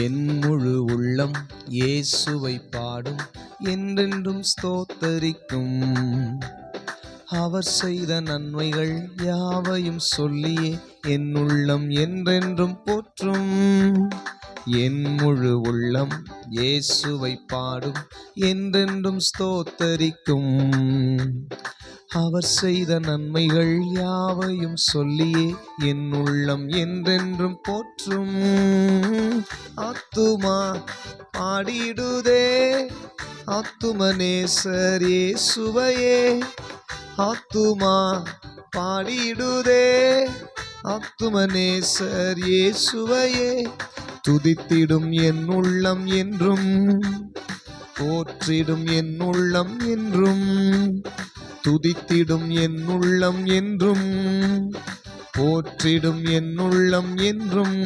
என் முழு உள்ளம் இயேசுவை பாடும், என்றென்றும் ஸ்தோத்தரிக்கும். அவர் செய்த நன்மைகள் யாவையும் சொல்லியே என் உள்ளம் என்றென்றும் போற்றும். என் முழு உள்ளம் இயேசுவை பாடும், என்றென்றும் ஸ்தோத்தரிக்கும். அவர் செய்த நன்மைகள் யாவையும் சொல்லியே என் உள்ளம் என்றென்றும் போற்றும். ஆத்துமா பாடிடுதே ஆத்துமநேசர் இயேசுவையே. ஆத்துமா பாடிடுதே ஆத்துமநேசர் இயேசுவையே. துதித்திடும் என் உள்ளம் என்றும், போற்றிடும் என் உள்ளம் என்றும். துதித்திடும் என் உள்ளம் என்றும், போற்றிடும் என் உள்ளம் என்றும்.